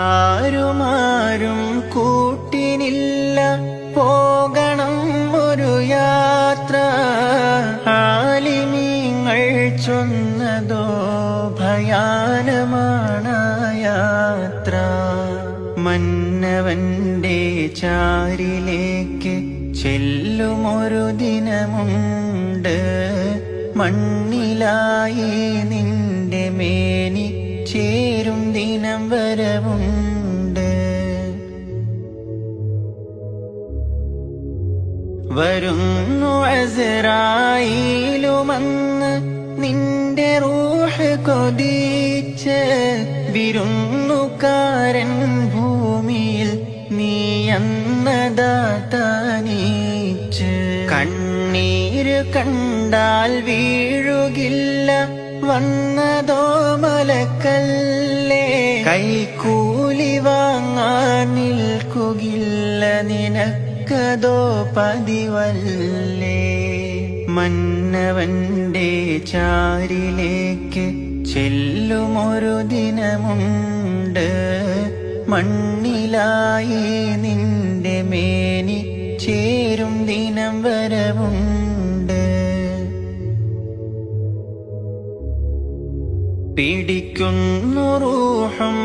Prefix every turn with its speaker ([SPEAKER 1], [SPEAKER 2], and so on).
[SPEAKER 1] ആരുമാരും കൂട്ടിനില്ല, പോകണം ഒരു യാത്ര. ആലിമീങ്ങൾ ചൊന്നതോ ഭയാനമാണ് യാത്ര. മന്നവന്റെ ചാരിലേക്ക് ചെല്ലുമൊരു ദിനമുണ്ട്. മണ്ണിലായി നിന്റെ മേനി ചേരും ദിനം വരവുണ്ട്. വരുന്നു അസ്റായീലുമന്ന് നിന്റെ റൂഹ് കൊതിച്ച്. വിരുന്നുകാരൻ ഭൂമിയിൽ നീ അന്നദാതാനീച്ച്. കണ്ണീര് കണ്ടാൽ വീഴുകില്ല, വന്നതോ മലക്കല്ലേ. കൈക്കൂലി വാങ്ങാൻ നിൽക്കുകില്ല, നിനക്കതോ പതിവല്ലേ. മന്നവന്റെ ചാരിലേക്ക് ചെല്ലുമൊരു ദിനമുണ്ട്. മണ്ണിലായി നിന്റെ മേനി ചേരും ദിനം വരവുണ്ട്. പിടിക്കുന്നു റൂഹും